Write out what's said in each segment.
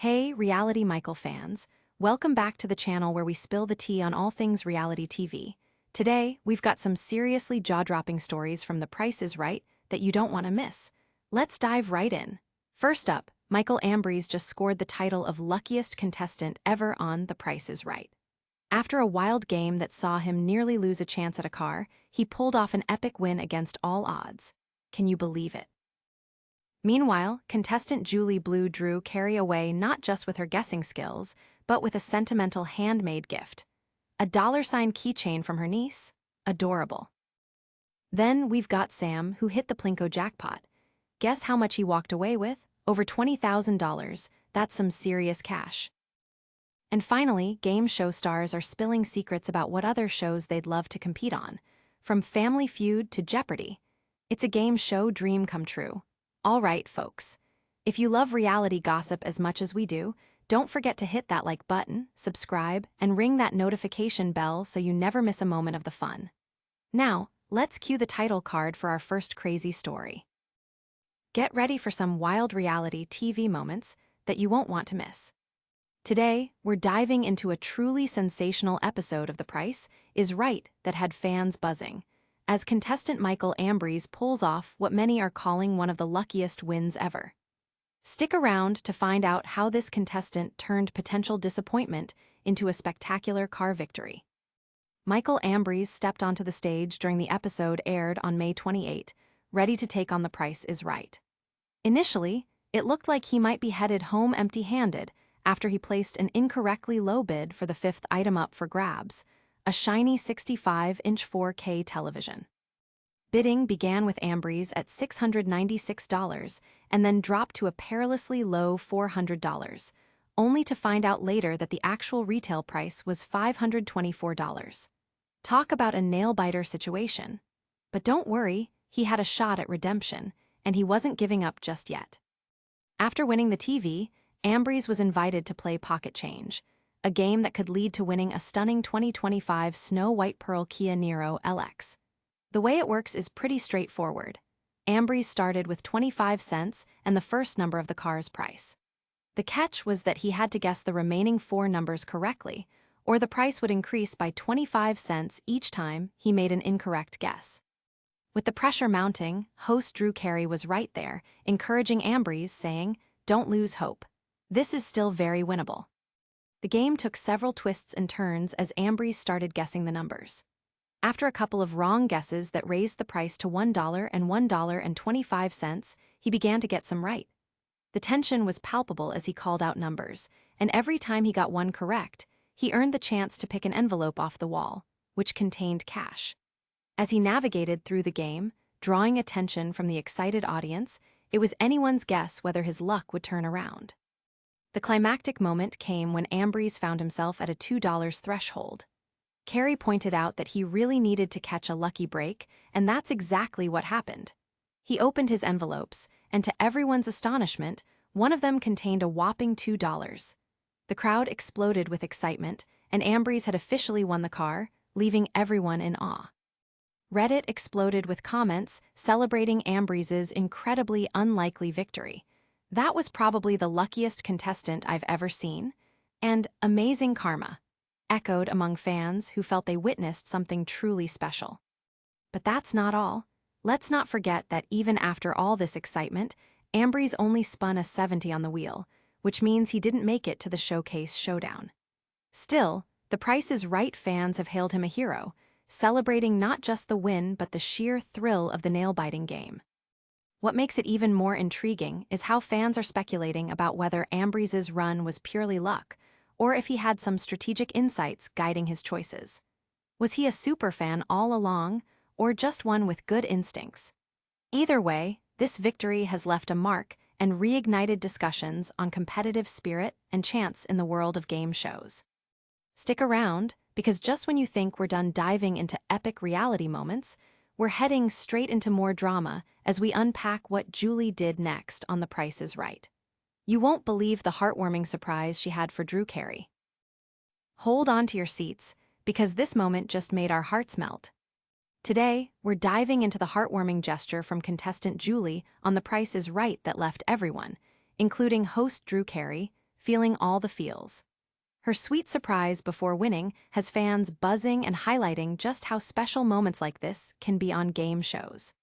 Hey, Reality Michael fans. Welcome back to the channel where we spill the tea on all things reality TV. Today, we've got some seriously jaw-dropping stories from The Price is Right that you don't want to miss. Let's dive right in. First up, Michael Ambrese just scored the title of luckiest contestant ever on The Price is Right. After a wild game that saw him nearly lose a chance at a car, he pulled off an epic win against all odds. Can you believe it? Meanwhile, contestant Julie blew Drew Carey away not just with her guessing skills, but with a sentimental handmade gift. A dollar-sign keychain from her niece? Adorable. Then we've got Sam, who hit the Plinko jackpot. Guess how much he walked away with? Over $20,000. That's some serious cash. And finally, game show stars are spilling secrets about what other shows they'd love to compete on. From Family Feud to Jeopardy! It's a game show dream come true. All right, folks. If you love reality gossip as much as we do, don't forget to hit that like button, subscribe, and ring that notification bell so you never miss a moment of the fun. Now, let's cue the title card for our first crazy story. Get ready for some wild reality TV moments that you won't want to miss. Today, we're diving into a truly sensational episode of The Price is Right that had fans buzzing, as contestant Michael Ambrese pulls off what many are calling one of the luckiest wins ever. Stick around to find out how this contestant turned potential disappointment into a spectacular car victory. Michael Ambrese stepped onto the stage during the episode aired on May 28, ready to take on The Price is Right. Initially, it looked like he might be headed home empty-handed after he placed an incorrectly low bid for the fifth item up for grabs, a shiny 65-inch 4K television. Bidding began with Ambrese at $696 and then dropped to a perilously low $400, only to find out later that the actual retail price was $524. Talk about a nail-biter situation. But don't worry, he had a shot at redemption, and he wasn't giving up just yet. After winning the TV, Ambrese was invited to play Pocket Change, a game that could lead to winning a stunning 2025 Snow White Pearl Kia Niro LX. The way it works is pretty straightforward. Ambrese started with 25 cents and the first number of the car's price. The catch was that he had to guess the remaining four numbers correctly, or the price would increase by 25 cents each time he made an incorrect guess. With the pressure mounting, host Drew Carey was right there, encouraging Ambrese, saying, "Don't lose hope. This is still very winnable." The game took several twists and turns as Ambrese started guessing the numbers. After a couple of wrong guesses that raised the price to $1 and $1.25, he began to get some right. The tension was palpable as he called out numbers, and every time he got one correct, he earned the chance to pick an envelope off the wall, which contained cash. As he navigated through the game, drawing attention from the excited audience, it was anyone's guess whether his luck would turn around. The climactic moment came when Ambrese found himself at a $2 threshold. Carey pointed out that he really needed to catch a lucky break, and that's exactly what happened. He opened his envelopes, and to everyone's astonishment, one of them contained a whopping $2. The crowd exploded with excitement, and Ambrese had officially won the car, leaving everyone in awe. Reddit exploded with comments celebrating Ambrese's incredibly unlikely victory. "That was probably the luckiest contestant I've ever seen," and "amazing karma" echoed among fans who felt they witnessed something truly special. But that's not all. Let's not forget that even after all this excitement, Ambrese only spun a 70 on the wheel, which means he didn't make it to the showcase showdown. Still, The Price is Right fans have hailed him a hero, celebrating not just the win but the sheer thrill of the nail-biting game. What makes it even more intriguing is how fans are speculating about whether Ambrese's run was purely luck, or if he had some strategic insights guiding his choices. Was he a superfan all along, or just one with good instincts? Either way, this victory has left a mark and reignited discussions on competitive spirit and chance in the world of game shows. Stick around, because just when you think we're done diving into epic reality moments, we're heading straight into more drama as we unpack what Julie did next on The Price is Right. You won't believe the heartwarming surprise she had for Drew Carey. Hold on to your seats, because this moment just made our hearts melt. Today, we're diving into the heartwarming gesture from contestant Julie on The Price is Right that left everyone, including host Drew Carey, feeling all the feels. Her sweet surprise before winning has fans buzzing and highlighting just how special moments like this can be on game shows.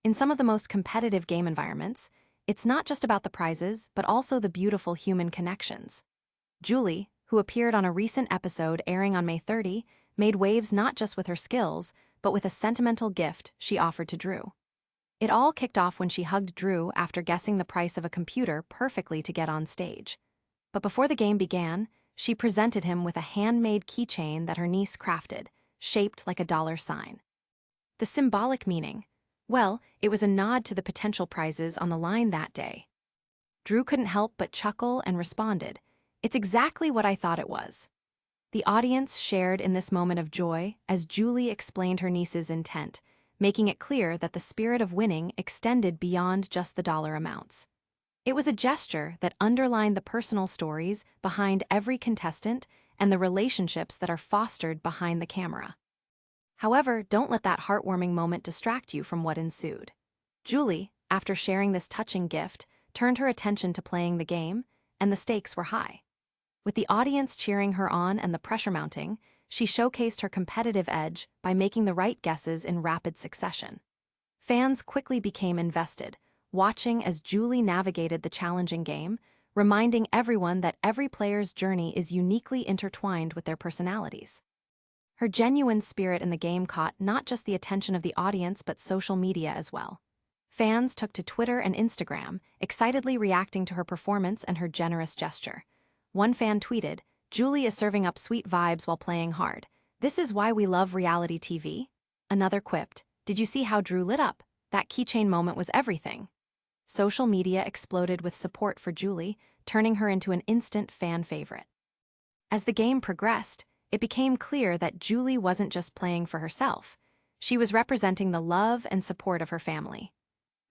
In some of the most competitive game environments, it's not just about the prizes, but also the beautiful human connections. Julie, who appeared on a recent episode airing on May 30, made waves not just with her skills, but with a sentimental gift she offered to Drew. It all kicked off when she hugged Drew after guessing the price of a computer perfectly to get on stage. But before the game began, she presented him with a handmade keychain that her niece crafted, shaped like a dollar sign. The symbolic meaning? Well, it was a nod to the potential prizes on the line that day. Drew couldn't help but chuckle and responded, "It's exactly what I thought it was." The audience shared in this moment of joy as Julie explained her niece's intent, making it clear that the spirit of winning extended beyond just the dollar amounts. It was a gesture that underlined the personal stories behind every contestant and the relationships that are fostered behind the camera. However, don't let that heartwarming moment distract you from what ensued. Julie, after sharing this touching gift, turned her attention to playing the game, and the stakes were high. With the audience cheering her on and the pressure mounting, she showcased her competitive edge by making the right guesses in rapid succession. Fans quickly became invested, watching as Julie navigated the challenging game, reminding everyone that every player's journey is uniquely intertwined with their personalities. Her genuine spirit in the game caught not just the attention of the audience but social media as well. Fans took to Twitter and Instagram, excitedly reacting to her performance and her generous gesture. One fan tweeted, "Julie is serving up sweet vibes while playing hard. This is why we love reality TV." Another quipped, "Did you see how Drew lit up? That keychain moment was everything." Social media exploded with support for Julie, turning her into an instant fan favorite. As the game progressed, it became clear that Julie wasn't just playing for herself. She was representing the love and support of her family.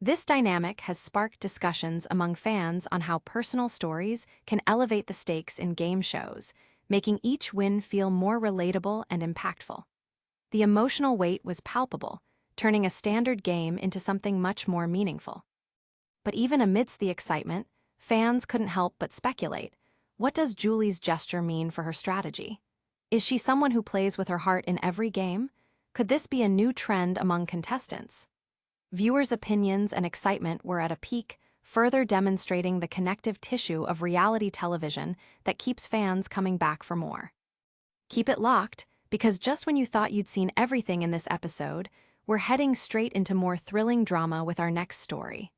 This dynamic has sparked discussions among fans on how personal stories can elevate the stakes in game shows, making each win feel more relatable and impactful. The emotional weight was palpable, turning a standard game into something much more meaningful. But even amidst the excitement, fans couldn't help but speculate. What does Julie's gesture mean for her strategy? Is she someone who plays with her heart in every game? Could this be a new trend among contestants? Viewers' opinions and excitement were at a peak, further demonstrating the connective tissue of reality television that keeps fans coming back for more. Keep it locked, because just when you thought you'd seen everything in this episode, we're heading straight into more thrilling drama with our next story.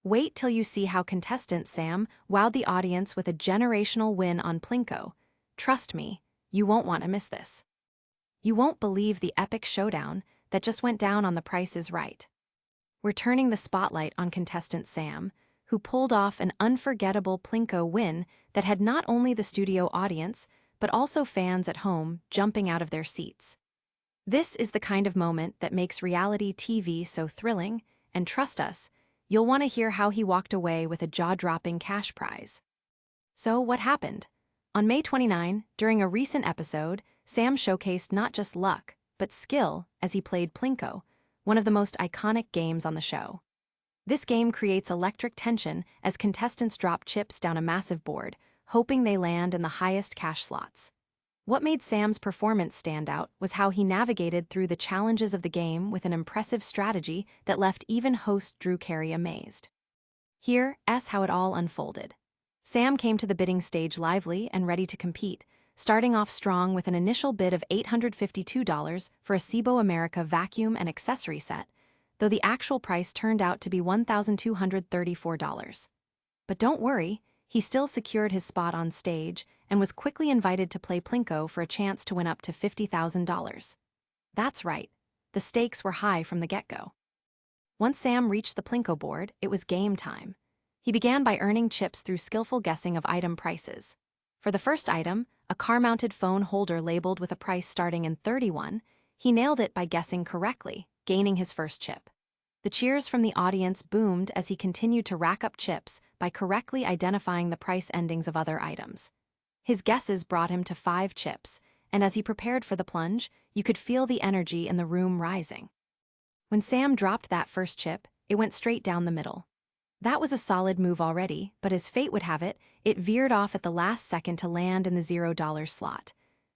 Wait till you see how contestant Sam wowed the audience with a generational win on Plinko. Trust me, you won't want to miss this. You won't believe the epic showdown that just went down on The Price is Right. We're turning the spotlight on contestant Sam, who pulled off an unforgettable Plinko win that had not only the studio audience, but also fans at home jumping out of their seats. This is the kind of moment that makes reality TV so thrilling, and trust us, you'll want to hear how he walked away with a jaw-dropping cash prize. So what happened? On May 29, during a recent episode, Sam showcased not just luck, but skill as he played Plinko, one of the most iconic games on the show. This game creates electric tension as contestants drop chips down a massive board, hoping they land in the highest cash slots. What made Sam's performance stand out was how he navigated through the challenges of the game with an impressive strategy that left even host Drew Carey amazed. Here's how it all unfolded. Sam came to the bidding stage lively and ready to compete, starting off strong with an initial bid of $852 for a Cibo America vacuum and accessory set, though the actual price turned out to be $1,234. But don't worry, he still secured his spot on stage and was quickly invited to play Plinko for a chance to win up to $50,000. That's right, the stakes were high from the get-go. Once Sam reached the Plinko board, it was game time. He began by earning chips through skillful guessing of item prices. For the first item, a car-mounted phone holder labeled with a price starting in $31, he nailed it by guessing correctly, gaining his first chip. The cheers from the audience boomed as he continued to rack up chips by correctly identifying the price endings of other items. His guesses brought him to 5 chips, and as he prepared for the plunge, you could feel the energy in the room rising. When Sam dropped that first chip, it went straight down the middle. That was a solid move already, but as fate would have it, it veered off at the last second to land in the $0 slot.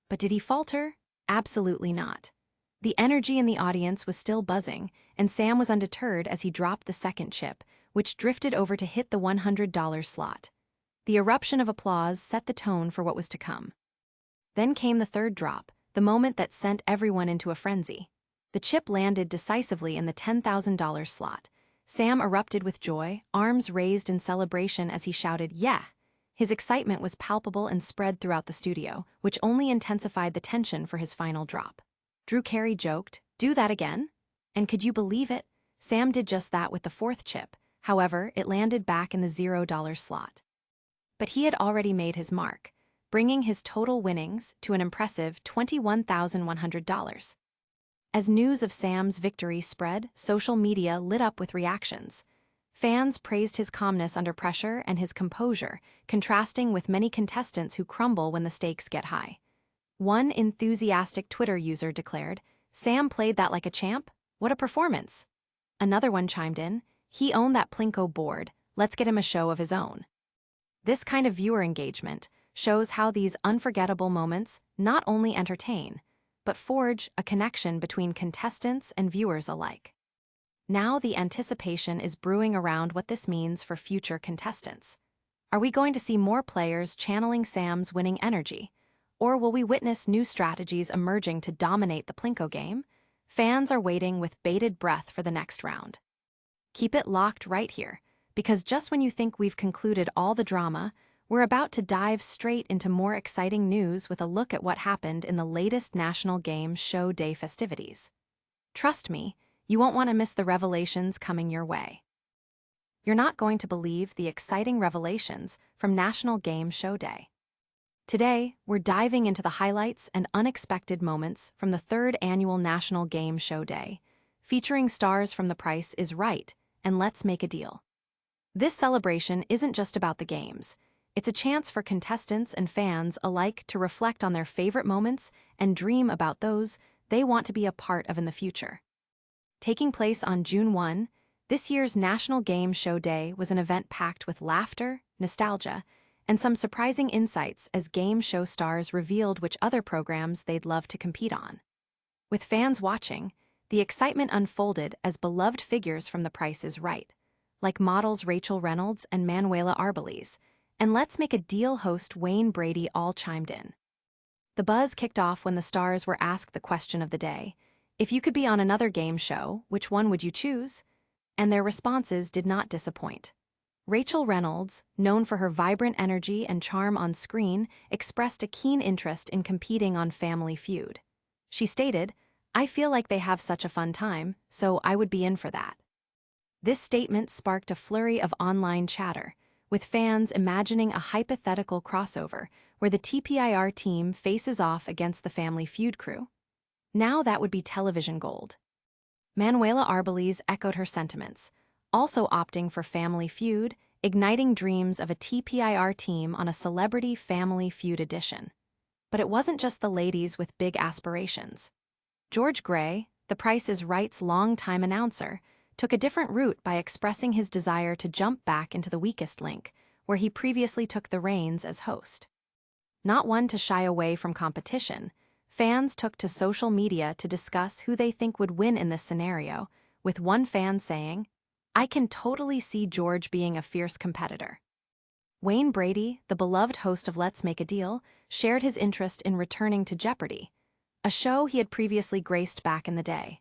But did he falter? Absolutely not. The energy in the audience was still buzzing, and Sam was undeterred as he dropped the second chip, which drifted over to hit the $100 slot. The eruption of applause set the tone for what was to come. Then came the third drop, the moment that sent everyone into a frenzy. The chip landed decisively in the $10,000 slot. Sam erupted with joy, arms raised in celebration as he shouted, "Yeah!" His excitement was palpable and spread throughout the studio, which only intensified the tension for his final drop. Drew Carey joked, "Do that again?" And could you believe it? Sam did just that with the fourth chip. However, it landed back in the $0 slot. But he had already made his mark, bringing his total winnings to an impressive $21,100. As news of Sam's victory spread, social media lit up with reactions. Fans praised his calmness under pressure and his composure, contrasting with many contestants who crumble when the stakes get high. One enthusiastic Twitter user declared, "Sam played that like a champ? What a performance!" Another one chimed in, "He owned that Plinko board, let's get him a show of his own." This kind of viewer engagement shows how these unforgettable moments not only entertain, but forge a connection between contestants and viewers alike. Now the anticipation is brewing around what this means for future contestants. Are we going to see more players channeling Sam's winning energy? Or will we witness new strategies emerging to dominate the Plinko game? Fans are waiting with bated breath for the next round. Keep it locked right here, because just when you think we've concluded all the drama, we're about to dive straight into more exciting news with a look at what happened in the latest National Game Show Day festivities. Trust me, you won't want to miss the revelations coming your way. You're not going to believe the exciting revelations from National Game Show Day. Today, we're diving into the highlights and unexpected moments from the third annual National Game Show Day, featuring stars from The Price is Right and Let's Make a Deal. This celebration isn't just about the games. It's a chance for contestants and fans alike to reflect on their favorite moments and dream about those they want to be a part of in the future. Taking place on June 1, this year's National Game Show Day was an event packed with laughter, nostalgia, and some surprising insights as game show stars revealed which other programs they'd love to compete on. With fans watching, the excitement unfolded as beloved figures from The Price is Right, like models Rachel Reynolds and Manuela Arbeliz, and Let's Make a Deal host Wayne Brady all chimed in. The buzz kicked off when the stars were asked the question of the day, if you could be on another game show, which one would you choose? And their responses did not disappoint. Rachel Reynolds, known for her vibrant energy and charm on screen, expressed a keen interest in competing on Family Feud. She stated, "I feel like they have such a fun time, so I would be in for that." This statement sparked a flurry of online chatter, with fans imagining a hypothetical crossover where the TPIR team faces off against the Family Feud crew. Now that would be television gold. Manuela Arbeliz echoed her sentiments, also opting for Family Feud, igniting dreams of a TPIR team on a Celebrity Family Feud edition. But it wasn't just the ladies with big aspirations. George Gray, The Price is Right's longtime announcer, took a different route by expressing his desire to jump back into the weakest link, where he previously took the reins as host. Not one to shy away from competition, fans took to social media to discuss who they think would win in this scenario, with one fan saying, "I can totally see George being a fierce competitor." Wayne Brady, the beloved host of Let's Make a Deal, shared his interest in returning to Jeopardy, a show he had previously graced back in the day.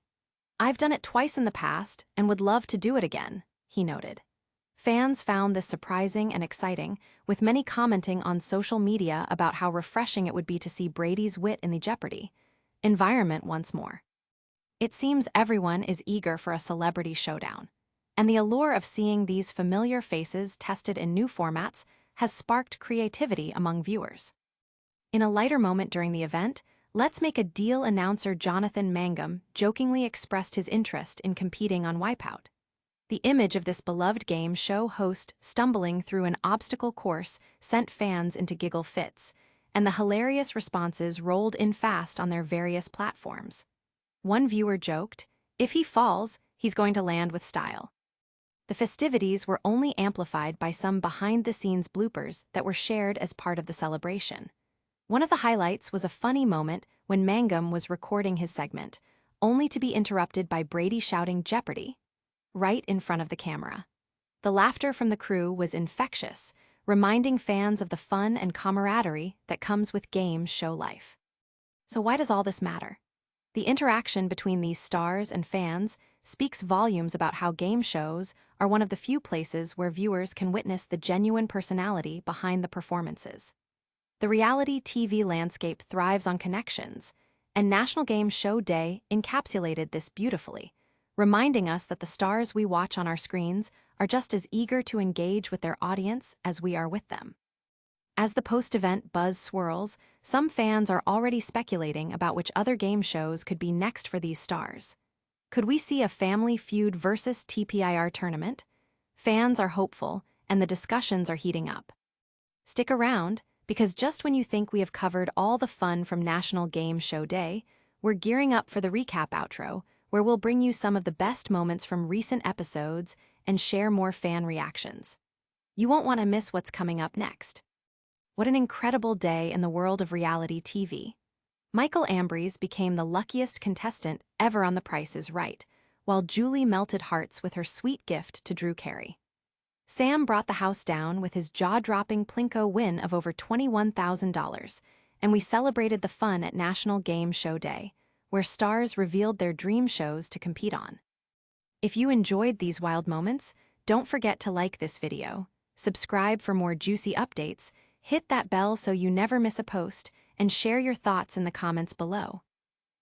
"I've done it twice in the past and would love to do it again," he noted. Fans found this surprising and exciting, with many commenting on social media about how refreshing it would be to see Brady's wit in the Jeopardy environment once more. It seems everyone is eager for a celebrity showdown, and the allure of seeing these familiar faces tested in new formats has sparked creativity among viewers. In a lighter moment during the event, Let's Make a Deal announcer Jonathan Mangum jokingly expressed his interest in competing on Wipeout. The image of this beloved game show host stumbling through an obstacle course sent fans into giggle fits, and the hilarious responses rolled in fast on their various platforms. One viewer joked, "If he falls, he's going to land with style." The festivities were only amplified by some behind-the-scenes bloopers that were shared as part of the celebration. One of the highlights was a funny moment when Mangum was recording his segment, only to be interrupted by Brady shouting "Jeopardy!" right in front of the camera. The laughter from the crew was infectious, reminding fans of the fun and camaraderie that comes with game show life. So why does all this matter? The interaction between these stars and fans speaks volumes about how game shows are one of the few places where viewers can witness the genuine personality behind the performances. The reality TV landscape thrives on connections, and National Game Show Day encapsulated this beautifully, reminding us that the stars we watch on our screens are just as eager to engage with their audience as we are with them. As the post-event buzz swirls, some fans are already speculating about which other game shows could be next for these stars. Could we see a Family Feud versus TPIR tournament? Fans are hopeful, and the discussions are heating up. Stick around, because just when you think we have covered all the fun from National Game Show Day, we're gearing up for the recap outro, where we'll bring you some of the best moments from recent episodes and share more fan reactions. You won't want to miss what's coming up next. What an incredible day in the world of reality TV. Michael Ambrese became the luckiest contestant ever on The Price is Right, while Julie melted hearts with her sweet gift to Drew Carey. Sam brought the house down with his jaw-dropping Plinko win of over $21,000, and we celebrated the fun at National Game Show Day, where stars revealed their dream shows to compete on. If you enjoyed these wild moments, don't forget to like this video, subscribe for more juicy updates, hit that bell so you never miss a post, and share your thoughts in the comments below.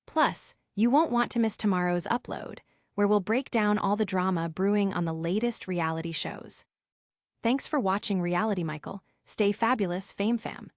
Plus, you won't want to miss tomorrow's upload, where we'll break down all the drama brewing on the latest reality shows. Thanks for watching Reality Michael. Stay fabulous, Fame Fam.